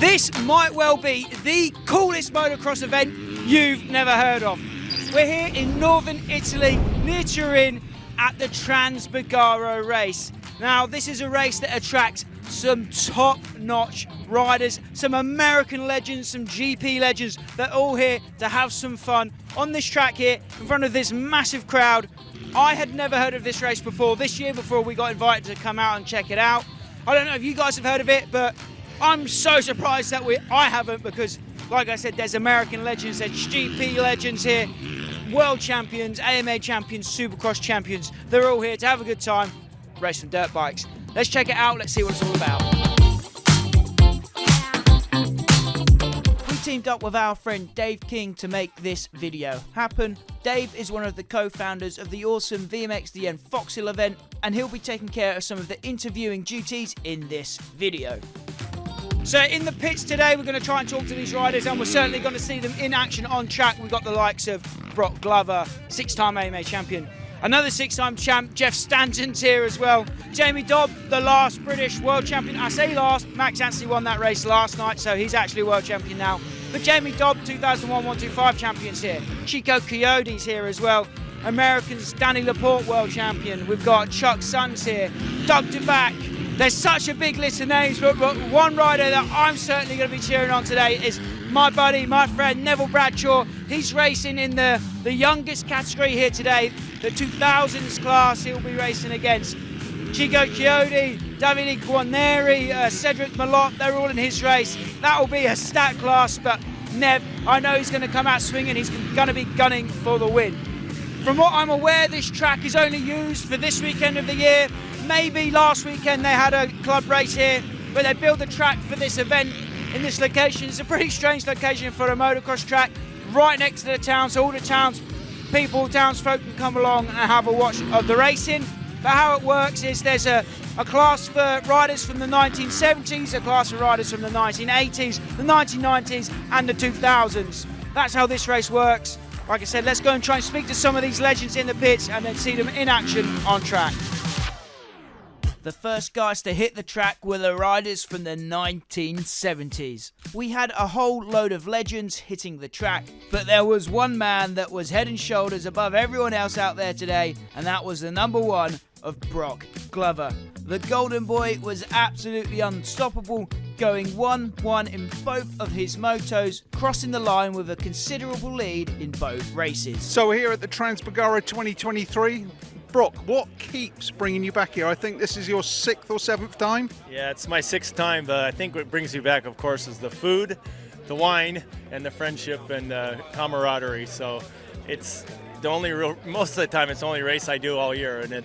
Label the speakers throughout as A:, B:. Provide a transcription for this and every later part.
A: This might well be the coolest motocross event you've never heard of. We're here in northern Italy, near Turin, at the Transborgaro race. Now, this is a race that attracts some top-notch riders, some American legends, some GP legends that are all here to have some fun on this track here in front of this massive crowd. I had never heard of this race before, this year before we got invited to come out and check it out. I don't know if you guys have heard of it, but I'm so surprised that I haven't, because like I said, there's American legends, there's GP legends here, world champions, AMA champions, Supercross champions. They're all here to have a good time, race some dirt bikes. Let's check it out, let's see what it's all about. We teamed up with our friend Dave King to make this video happen. Dave is one of the co-founders of the awesome VMXDN Fox Hill event, and he'll be taking care of some of the interviewing duties in this video. So in the pits today, we're going to try and talk to these riders, and we're certainly going to see them in action on track. We've got the likes of Broc Glover, 6-time AMA champion. Another 6-time champ, Jeff Stanton's here as well. Jamie Dobb, the last British world champion. I say last, Max actually won that race last night, so he's actually world champion now. But Jamie Dobb, 2001 125 champion's here. Chicco Chiodi's here as well. Americans, Danny LaPorte, world champion. We've got Chuck Sons here, Doug Dubach. There's such a big list of names, but one rider that I'm certainly going to be cheering on today is my buddy, my friend, Neville Bradshaw. He's racing in the youngest category here today, the 2000s class. He'll be racing against Chicco Chiodi, Davide Guarneri, Cedric Malott. They're all in his race. That will be a stat class, but Nev, I know he's going to come out swinging. He's going to be gunning for the win. From what I'm aware, this track is only used for this weekend of the year. Maybe last weekend they had a club race here, but they built the track for this event in this location. It's a pretty strange location for a motocross track, right next to the town, so all the townsfolk can come along and have a watch of the racing. But how it works is there's a class for riders from the 1970s, a class for riders from the 1980s, the 1990s and the 2000s. That's how this race works. Like I said, let's go and try and speak to some of these legends in the pits and then see them in action on track. The first guys to hit the track were the riders from the 1970s. We had a whole load of legends hitting the track, but there was one man that was head and shoulders above everyone else out there today, and that was the number one of Broc Glover. The Golden Boy was absolutely unstoppable, going 1-1 in both of his motos, crossing the line with a considerable lead in both races.
B: So we're here at the Transborgaro 2023. Broc, what keeps bringing you back here? I think this is your 6th or 7th time?
C: Yeah, it's my 6th time, but I think what brings you back, of course, is the food, the wine, and the friendship and camaraderie. So it's the only most of the time, it's the only race I do all year, and it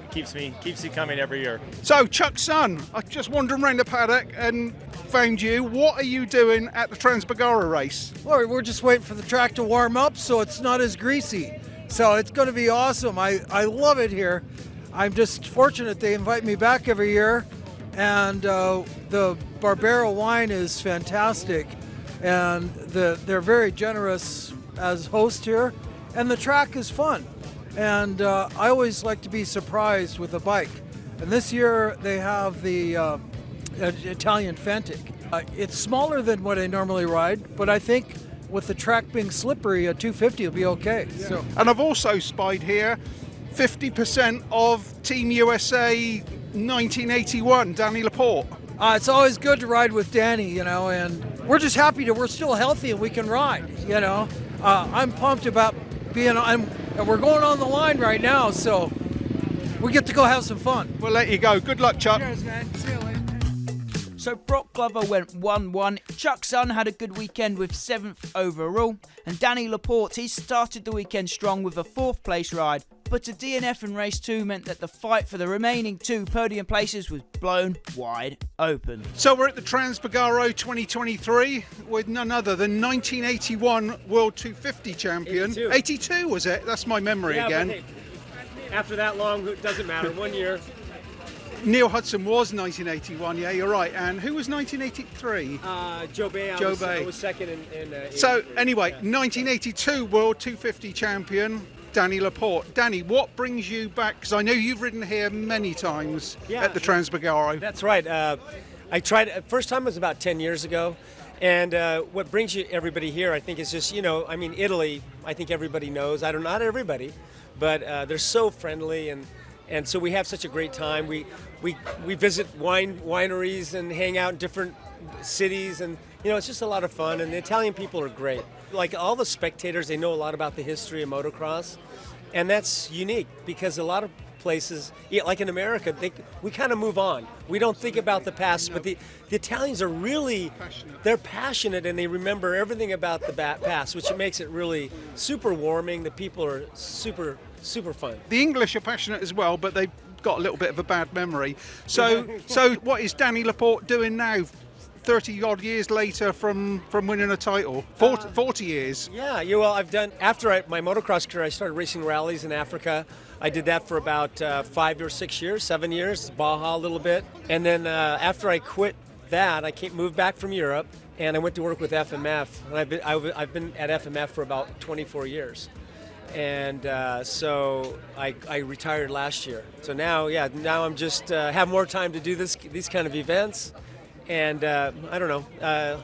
C: keeps you coming every year.
B: So, Chuck Son, I just wandering around the paddock and found you. What are you doing at the Transborgaro race?
D: Well, we're just waiting for the track to warm up so it's not as greasy. So it's going to be awesome. I love it here. I'm just fortunate they invite me back every year, and the Barbero wine is fantastic, and they're very generous as host here, and the track is fun. And I always like to be surprised with a bike. And this year they have the Italian Fantic. It's smaller than what I normally ride, but I think with the track being slippery, a 250 will be okay.
B: Yeah.
D: So.
B: And I've also spied here 50% of Team USA 1981, Danny LaPorte.
D: It's always good to ride with Danny, you know, and we're just happy that we're still healthy and we can ride, you know. I'm pumped about being on, and we're going on the line right now, so we get to go have some fun.
B: We'll let you go. Good luck, Chuck.
D: Cheers, man. See you later.
A: So Broc Glover went 1-1, Chuck Son had a good weekend with 7th overall, and Danny LaPorte, he started the weekend strong with a 4th place ride, but a DNF in race 2 meant that the fight for the remaining 2 podium places was blown wide open.
B: So we're at the Transborgaro 2023 with none other than 1981 World 250 champion. 82 was it? That's my memory again.
E: But hey, after that long, it doesn't matter, 1 year.
B: Neil Hudson was 1981, yeah, you're right. And who was 1983?
E: Joe Bay. I was second in
B: So anyway, 1982 World 250 champion, Danny LaPorte. Danny, what brings you back? Because I know you've ridden here many times at the Transborgaro.
E: That's right. I tried. First time was about 10 years ago, and what brings everybody here, I think, is just I mean, Italy. I think everybody knows. Not everybody, but they're so friendly, and so we have such a great time. We visit wineries and hang out in different cities, and it's just a lot of fun. And the Italian people are great. Like all the spectators, they know a lot about the history of motocross, and that's unique because a lot of places, like in America, we kind of move on. We don't think about the past, but the Italians are really, they're passionate and they remember everything about the past, which makes it really super warming. The people are super, super fun.
B: The English are passionate as well, but they've got a little bit of a bad memory. So what is Danny LaPorte doing now? 30 odd years later from winning a title, 40 years.
E: Yeah, well, I've done, after my motocross career, I started racing rallies in Africa. I did that for about 5 or 6 years, 7 years, Baja a little bit. And then after I quit that, I moved back from Europe and I went to work with FMF. And I've been at FMF for about 24 years. And so I retired last year. So now I'm just have more time to do these kind of events. And I don't know,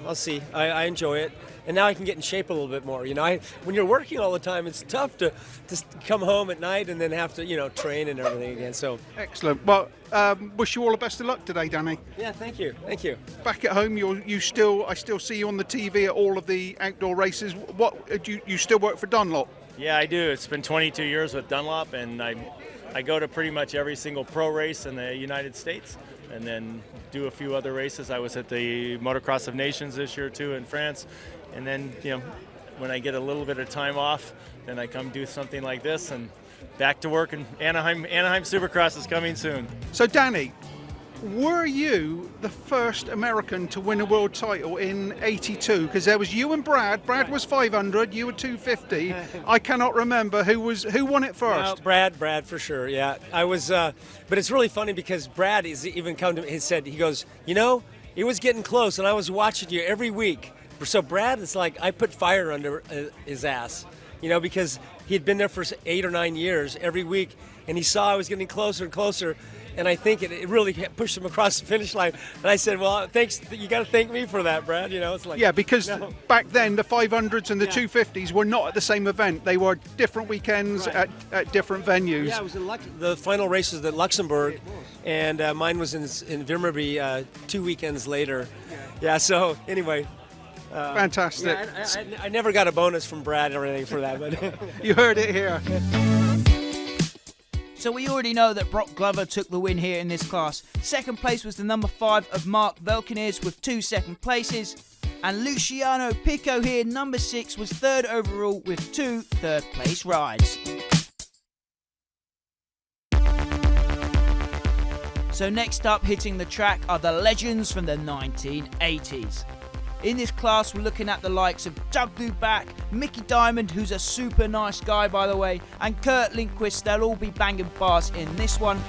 E: I'll see. I enjoy it. And now I can get in shape a little bit more. When you're working all the time, it's tough to just come home at night and then have to, train and everything again. So
B: excellent. Well, wish you all the best of luck today, Danny.
E: Yeah, thank you. Thank you.
B: Back at home, I still see you on the TV at all of the outdoor races. What you still work for Dunlop?
C: Yeah, I do. It's been 22 years with Dunlop, and I go to pretty much every single pro race in the United States, and then do a few other races. I was at the Motocross of Nations this year too in France, and then when I get a little bit of time off, then I come do something like this and back to work. And Anaheim Supercross is coming soon.
B: So Danny, were you the first American to win a world title in '82? Because there was you and Brad. Brad was 500, you were 250. I cannot remember who won it first.
E: No, Brad for sure. Yeah, I was. But it's really funny because Brad is even come to me. He goes, it was getting close, and I was watching you every week. So Brad is like, I put fire under his ass, because he had been there for 8 or 9 years every week, and he saw I was getting closer and closer. And I think it really pushed him across the finish line. And I said, well, thanks. You got to thank me for that, Brad. It's like,
B: yeah, because back then the 500s and the 250s were not at the same event. They were different weekends at different venues.
E: Yeah, it was the final race was at Luxembourg, and mine was in Vimmerby 2 weekends later. Yeah. So anyway.
B: Fantastic.
E: Yeah, I never got a bonus from Brad or anything for that, but
B: you heard it here.
A: So we already know that Broc Glover took the win here in this class. Second place was the number 5 of Mark Velkeniers with 2 second places. And Luciano Pico here, number 6, was 3rd overall with 2 third place rides. So next up hitting the track are the legends from the 1980s. In this class, we're looking at the likes of Doug Dubach, Mickey Diamond, who's a super nice guy, by the way, and Kurt Ljungqvist. They'll all be banging bars in this one.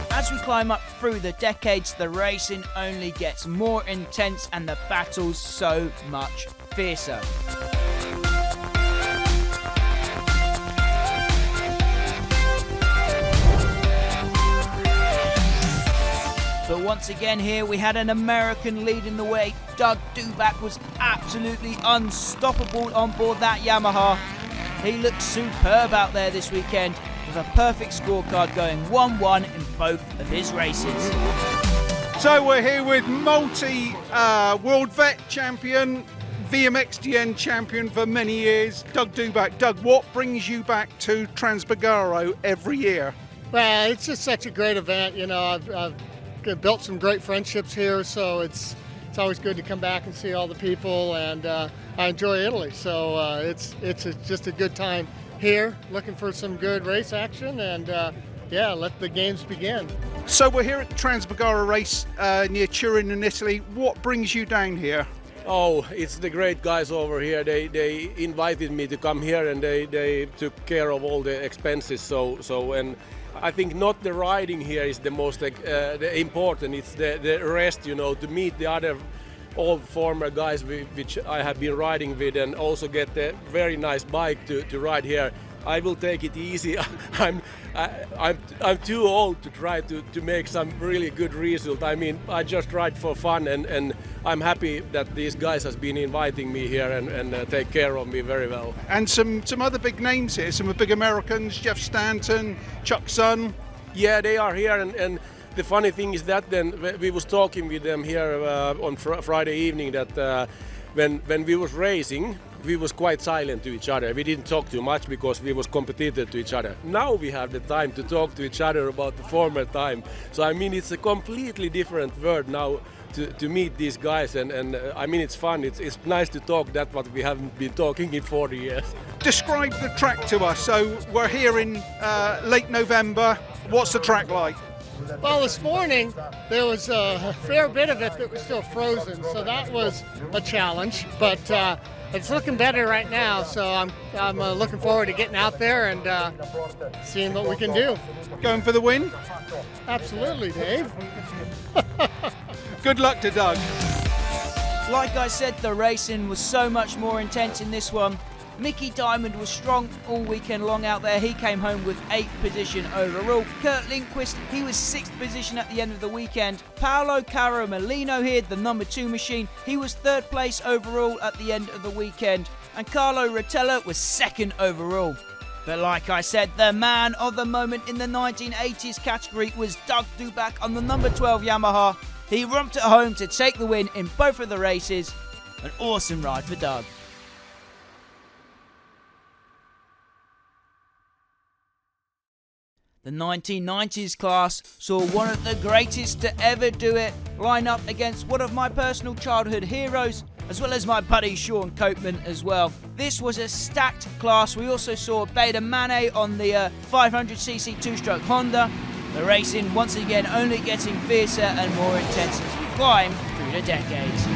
A: As we climb up through the decades, the racing only gets more intense and the battles so much fiercer. But once again here we had an American leading the way. Doug Dubach was absolutely unstoppable on board that Yamaha. He looked superb out there this weekend with a perfect scorecard going 1-1 in both of his races.
B: So we're here with multi-world vet champion, VMXDN champion for many years, Doug Dubach. Doug, what brings you back to Transborgaro every year?
F: Well, it's just such a great event. I've built some great friendships here, so it's always good to come back and see all the people, and I enjoy Italy, so it's just a good time here, looking for some good race action, and let the games begin.
B: So we're here at the Transborgaro race near Turin in Italy. What brings you down here?
G: Oh, it's the great guys over here. They invited me to come here, and they took care of all the expenses. And I think not the riding here is the most the important. It's the rest, to meet the other old former guys which I have been riding with, and also get a very nice bike to ride here. I will take it easy. I'm too old to try to make some really good result. I mean, I just ride for fun, and I'm happy that these guys has been inviting me here and take care of me very well.
B: And some other big names here, some big Americans, Jeff Stanton, Chuck Son.
G: Yeah, they are here, and the funny thing is that then we was talking with them here on Friday evening that when we was racing, we was quite silent to each other. We didn't talk too much because we was competitive to each other. Now we have the time to talk to each other about the former time. So I mean, it's a completely different world now to meet these guys, and I mean, it's fun. It's nice to talk that what we haven't been talking in 40 years.
B: Describe the track to us. So we're here in late November. What's the track like?
F: Well, this morning there was a fair bit of it that was still frozen, so that was a challenge. But it's looking better right now, so I'm looking forward to getting out there and seeing what we can do.
B: Going for the win?
F: Absolutely, Dave.
B: Good luck to Doug.
A: Like I said, the racing was so much more intense in this one. Mickey Diamond was strong all weekend long out there. He came home with 8th position overall. Kurt Ljungqvist, he was 6th position at the end of the weekend. Paolo Caramelino here, the number 2 machine. He was 3rd place overall at the end of the weekend. And Carlo Rotella was 2nd overall. But like I said, the man of the moment in the 1980s category was Doug Dubach on the number 12 Yamaha. He romped it home to take the win in both of the races. An awesome ride for Doug. The 1990s class saw one of the greatest to ever do it line up against one of my personal childhood heroes, as well as my buddy Sean Copeman as well. This was a stacked class. We also saw Beta Maneh on the 500cc 2-stroke Honda. The racing once again only getting fiercer and more intense as we climb through the decades.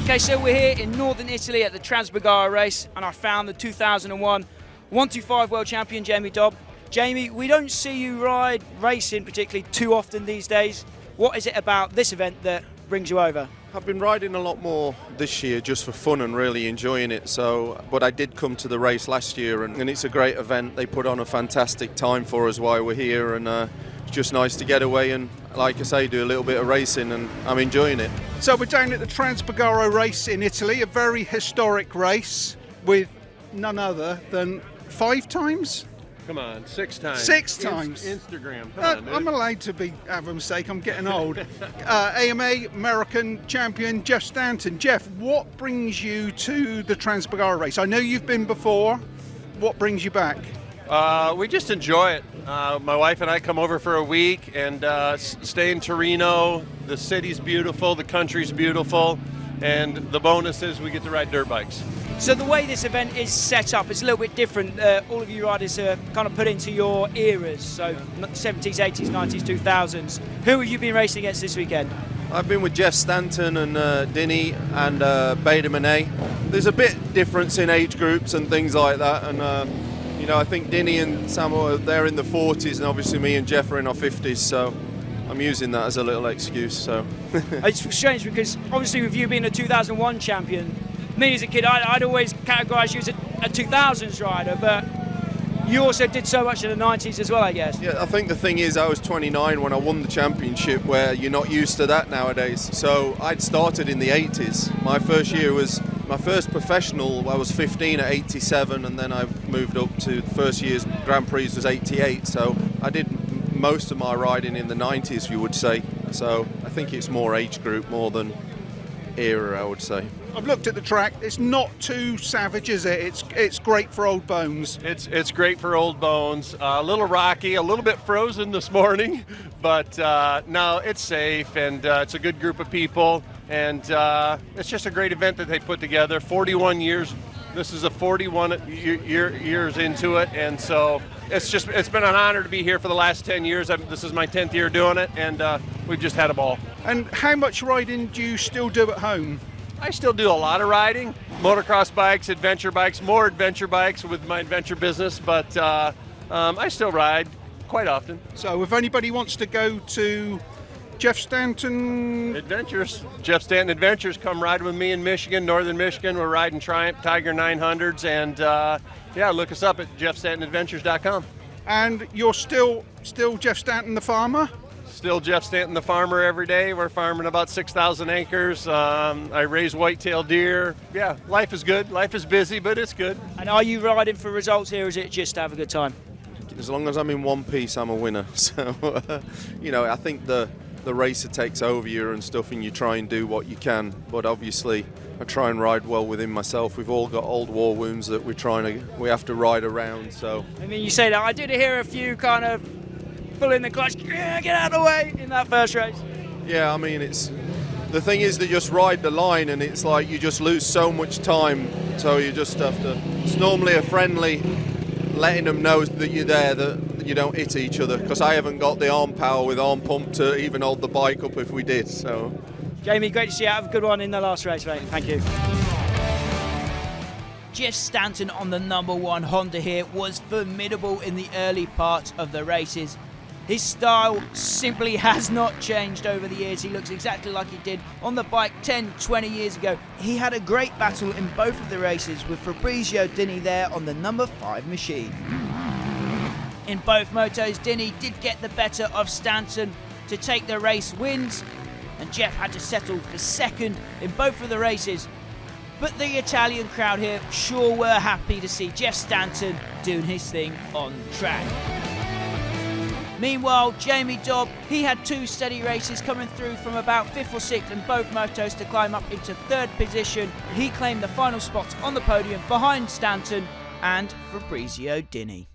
A: Okay, so we're here in northern Italy at the Transborgaro race, and I found the 2001 125 world champion Jamie Dobb. Jamie, we don't see you ride racing particularly too often these days. What is it about this event that brings you over?
H: I've been riding a lot more this year just for fun and really enjoying it. But I did come to the race last year, and it's a great event. They put on a fantastic time for us while we're here, and it's just nice to get away and, like I say, do a little bit of racing, and I'm enjoying it.
B: So we're down at the Transborgaro race in Italy, a very historic race with none other than 5 times?
G: Come on, 6 times.
B: 6 times.
G: Instagram. Come on, dude.
B: I'm allowed to have a mistake. I'm getting old. AMA American champion Jeff Stanton. Jeff, what brings you to the Transborgaro race? I know you've been before. What brings you back?
I: We just enjoy it. My wife and I come over for a week and stay in Torino. The city's beautiful, the country's beautiful, and the bonus is we get to ride dirt bikes.
A: So the way this event is set up, it's a little bit different. All of you riders are kind of put into your eras, so 70s, 80s, 90s, 2000s. Who have you been racing against this weekend?
H: I've been with Jeff Stanton and Dinny and Beta Maneh. There's a bit difference in age groups and things like that, and you know, I think Dinny and Samuel, they're in the 40s, and obviously me and Jeff are in our 50s, so I'm using that as a little excuse. So
A: It's strange because obviously with you being a 2001 champion, me as a kid, I'd always categorise you as a 2000s rider, but you also did so much in the 90s as well, I guess.
H: yeah, I think the thing is I was 29 when I won the championship, where you're not used to that nowadays. So I'd started in the 80s. My first year was my first professional. I was 15 at 87, and then I moved up to the first year's Grand Prix was 88. So I did most of my riding in the 90s, you would say. So I think it's more age group more than era, I would say.
B: I've looked at the track. It's not too savage, is it? It's great for old bones.
I: It's great for old bones. A little rocky, a little bit frozen this morning, but no, it's safe, and it's a good group of people, and it's just a great event that they put together. 41 years. This is a 41 years into it, and so it's been an honor to be here for the last 10 years. This is my 10th year doing it, and we've just had a ball.
B: And how much riding do you still do at home?
I: I still do a lot of riding, motocross bikes, adventure bikes, more adventure bikes with my adventure business, but I still ride quite often.
B: So if anybody wants to go to Jeff Stanton.
I: Adventures. Jeff Stanton Adventures. Come ride with me in Michigan, Northern Michigan. We're riding Triumph Tiger 900s, and look us up at jeffstantonadventures.com.
B: And you're still Jeff Stanton the farmer?
I: Still Jeff Stanton the farmer every day. We're farming about 6,000 acres. I raise whitetail deer. Yeah, life is good. Life is busy, but it's good.
A: And are you riding for results here, or is it just to have a good time?
H: As long as I'm in one piece, I'm a winner. So, I think the racer takes over you and stuff, and you try and do what you can. But obviously, I try and ride well within myself. We've all got old war wounds that we have to ride around. So,
A: I mean, you say that. I did hear a few kind of pulling the clutch, get out of the way in that first race.
H: Yeah, I mean, the thing is to just ride the line, and it's like you just lose so much time. So you just have to. It's normally a friendly, letting them know that you're there, that you don't hit each other, because I haven't got the arm power with arm pump to even hold the bike up if we did. So,
A: Jamie, great to see you. Have a good one in the last race, mate. Thank you. Jeff Stanton on the number 1 Honda here was formidable in the early parts of the races. His style simply has not changed over the years. He looks exactly like he did on the bike 10, 20 years ago. He had a great battle in both of the races with Fabrizio Dini there on the number 5 machine. In both motos, Dini did get the better of Stanton to take the race wins, and Jeff had to settle for second in both of the races. But the Italian crowd here sure were happy to see Jeff Stanton doing his thing on track. Meanwhile, Jamie Dobb, he had 2 steady races coming through from about 5th or 6th in both motos to climb up into 3rd position. He claimed the final spot on the podium behind Stanton and Fabrizio Dini.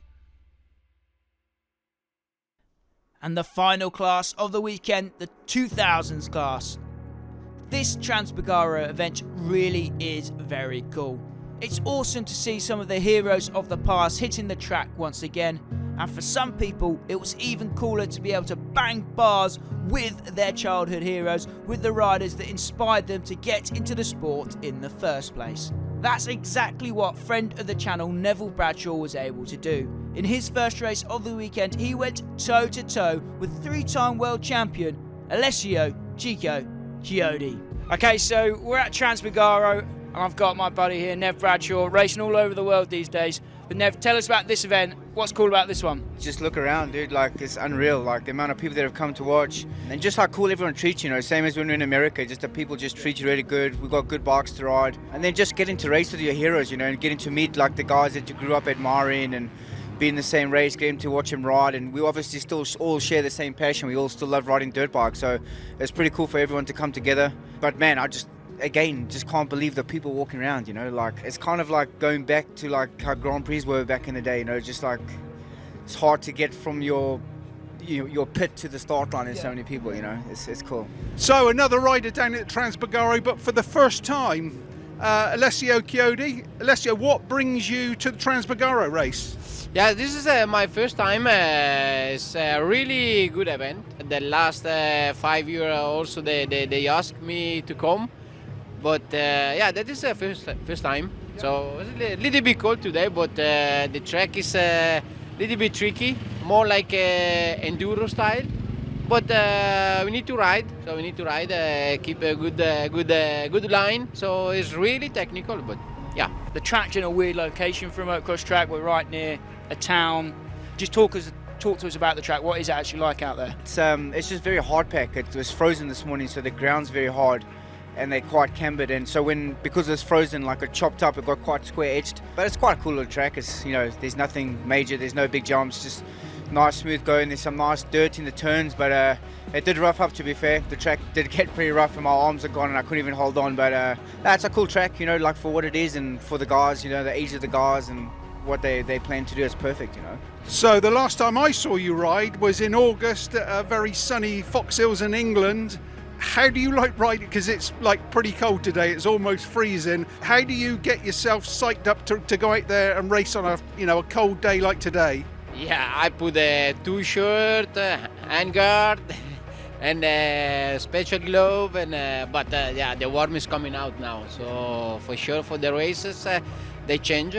A: And the final class of the weekend, the 2000s class. This Transborgaro event really is very cool. It's awesome to see some of the heroes of the past hitting the track once again, and for some people it was even cooler to be able to bang bars with their childhood heroes, with the riders that inspired them to get into the sport in the first place. That's exactly what friend of the channel Neville Bradshaw was able to do. In his first race of the weekend, he went toe to toe with 3-time world champion Alessio Chicco Chiodi. Okay, so we're at Transborgaro, and I've got my buddy here, Nev Bradshaw, racing all over the world these days. But Nev, tell us about this event. What's cool about this one?
J: Just look around, dude. Like, it's unreal. Like, the amount of people that have come to watch, and just how cool everyone treats you. Same as when we're in America. Just the people just treat you really good. We've got good bikes to ride, and then just getting to race with your heroes. And getting to meet like the guys that you grew up admiring and be in the same race, getting to watch them ride. And we obviously still all share the same passion. We all still love riding dirt bikes. So it's pretty cool for everyone to come together. But man, I just can't believe the people walking around, like it's kind of like going back to like how Grand Prix were back in the day, just like it's hard to get from your pit to the start line. There's so many people, it's cool.
B: So another rider down at Transborgaro, but for the first time, Alessio Chiodi. Alessio, what brings you to the Transborgaro race?
K: Yeah, this is my first time. It's a really good event. The last 5 years also they asked me to come. But that is the first time. Yeah. So it's a little bit cold today, but the track is a little bit tricky, more like enduro style. But we need to ride, keep a good line. So it's really technical, but yeah.
A: The track's in a weird location for a motocross track. We're right near a town. Just talk to us about the track. What is it actually like out there?
J: It's just very hard pack. It was frozen this morning, so the ground's very hard. And they're quite cambered, and so because it's frozen, like it chopped up, it got quite square edged. But it's quite a cool little track. It's there's nothing major, there's no big jumps, just nice smooth going. There's some nice dirt in the turns, but it did rough up. To be fair, the track did get pretty rough, and my arms are gone, and I couldn't even hold on. But it's a cool track, like for what it is, and for the guys, the age of the guys, and what they plan to do is perfect,
B: So the last time I saw you ride was in August at a very sunny Fox Hills in England. How do you like riding? Because it's like pretty cold today. It's almost freezing. How do you get yourself psyched up to go out there and race on a cold day like today?
K: Yeah, I put a 2 shirt, hand guard, and a special glove. But the warm is coming out now. So for sure for the races they change.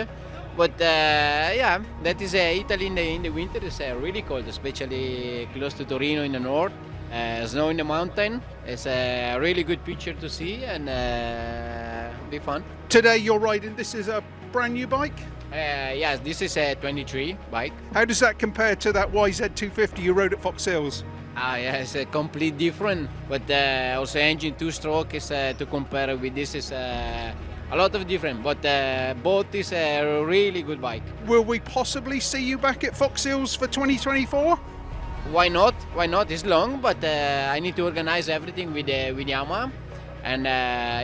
K: But that is Italy in the winter. It's really cold, especially close to Turin in the north. Snow in the mountain. It's a really good picture to see and be fun.
B: Today you're riding, this is a brand new bike?
K: Yes, this is a 23 bike.
B: How does that compare to that YZ250 you rode at Fox Hills?
K: Yeah, it's a complete different, but also engine two-stroke is to compare with this is a lot of different, but both is a really good bike.
B: Will we possibly see you back at Fox Hills for 2024?
K: Why not? Why not? It's long, but I need to organize everything with Yamaha, and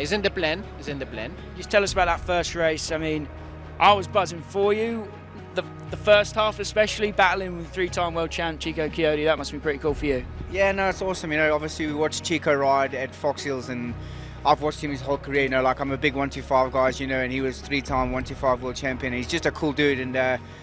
K: it's in the plan. It's in the plan.
A: Just tell us about that first race. I mean, I was buzzing for you. The first half especially, battling with three-time world champ Chicco Chiodi, that must be pretty cool for you.
J: Yeah, no, it's awesome. You know, obviously we watched Chico ride at Fox Hills, and I've watched him his whole career. You know, like I'm a big 125 guys, you know, and he was three-time 125 world champion. He's just a cool dude, and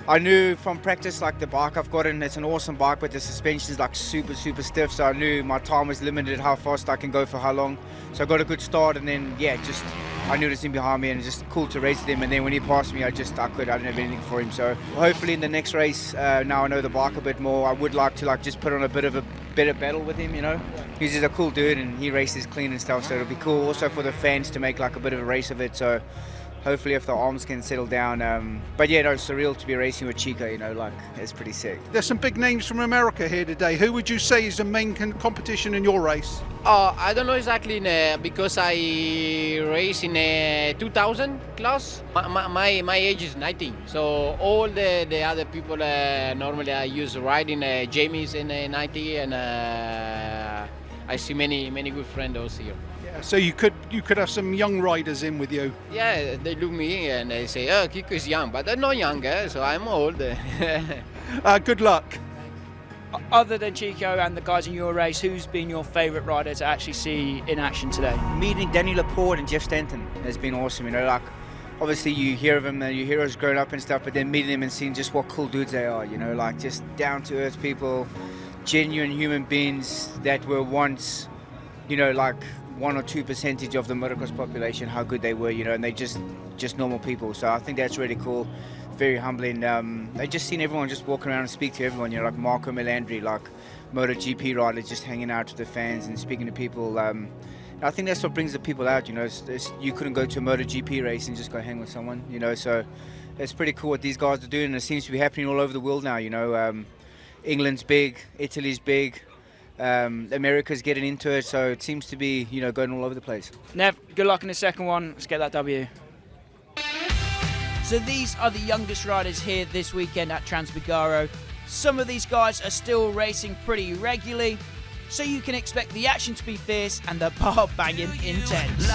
J: I knew from practice, like the bike I've got, and it's an awesome bike, but the suspension is like super stiff. So I knew my time was limited, how fast I can go for how long. So I got a good start, and then yeah, just I knew this him behind me, and it's just cool to race with him. And then when he passed me, I didn't have anything for him. So hopefully in the next race, now I know the bike a bit more, I would like to like just put on a bit of a better battle with him, you know. He's just a cool dude and he races clean and stuff, so it'll be cool also for the fans to make like a bit of a race of it. So hopefully if the arms can settle down, but yeah, no, it's surreal to be racing with Chico, you know, like it's pretty sick.
B: There's some big names from America here today. Who would you say is the main competition in your race?
K: I don't know exactly because I race in a 2000 class. My age is 19, so all the other people normally I use riding Jamie's in 90, and I see many good friends also here.
B: Yeah, so you could have some young riders in with you.
K: Yeah, they look me and they say, "Oh, Kiko is young," but I'm not young, so I'm old.
B: Good luck.
A: Other than Chico and the guys in your race, who's been your favourite rider to actually see in action today?
J: Meeting Danny LaPorte and Jeff Stanton has been awesome, you know, like obviously you hear of them, you hear us growing up and stuff, but then meeting them and seeing just what cool dudes they are, you know, like just down to earth people, genuine human beings that were once, you know, like 1 or 2% of the motocross population, how good they were, you know, and they just normal people. So I think that's really cool, very humbling. I just seen everyone just walk around and speak to everyone, you know, like Marco Melandri, like MotoGP riders, just hanging out to the fans and speaking to people. I think that's what brings the people out, you know. You couldn't go to a MotoGP race and just go hang with someone, you know. So it's pretty cool what these guys are doing, and it seems to be happening all over the world now, you know. England's big, Italy's big. America's getting into it, so it seems to be, you know, going all over the place.
A: Nev, good luck in the second one. Let's get that W. So these are the youngest riders here this weekend at Transborgaro. Some of these guys are still racing pretty regularly, so you can expect the action to be fierce and the bar banging intense.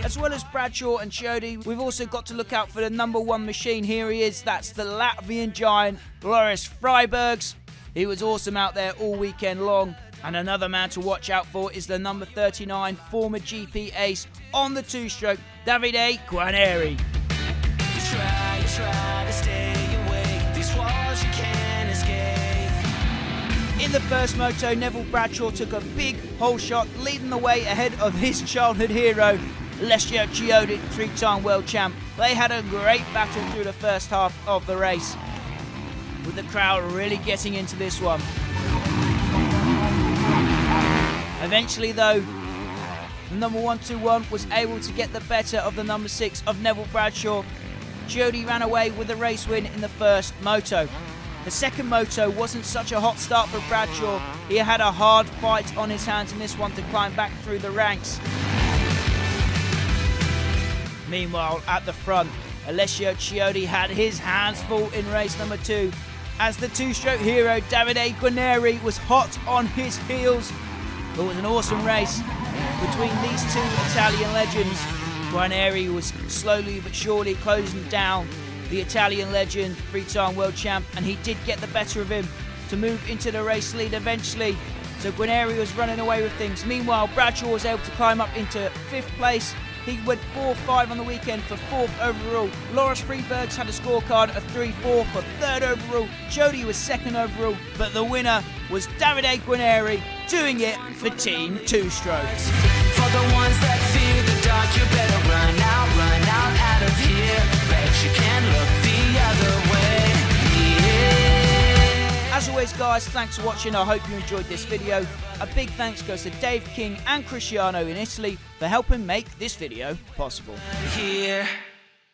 A: As well as Bradshaw and Chiodi, we've also got to look out for the number one machine. Here he is, that's the Latvian giant, Loris Freibergs. He was awesome out there all weekend long. And another man to watch out for is the number 39 former GP ace on the two-stroke, Davide Guarneri. Try to stay awake. These walls you can't escape. In the first moto, Neville Bradshaw took a big hole shot, leading the way ahead of his childhood hero, Alessio Chicco, three-time world champ. They had a great battle through the first half of the race, with the crowd really getting into this one. Eventually though, the number 121 was able to get the better of the number 6 of Neville Bradshaw. Chiodi ran away with the race win in the first moto. The second moto wasn't such a hot start for Bradshaw. He had a hard fight on his hands in this one to climb back through the ranks. Meanwhile, at the front, Alessio Chiodi had his hands full in race number 2, as the two-stroke hero Davide Guarneri was hot on his heels. It was an awesome race between these two Italian legends. Guarneri was slowly but surely closing down the Italian legend, three-time world champ, and he did get the better of him to move into the race lead eventually. So Guarneri was running away with things. Meanwhile, Bradshaw was able to climb up into 5th place. He went 4-5 on the weekend for 4th overall. Loris Freibergs had a scorecard of 3-4 for 3rd overall. Chiodi was 2nd overall, but the winner was Davide Guarneri, doing it for Team Two Strokes. For the ones that fear the dark, you better run out of here. Bet you can look the other way. Yeah. As always, Anyways guys, thanks for watching. I hope you enjoyed this video. A big thanks goes to Dave King and Cristiano in Italy for helping make this video possible.
L: Here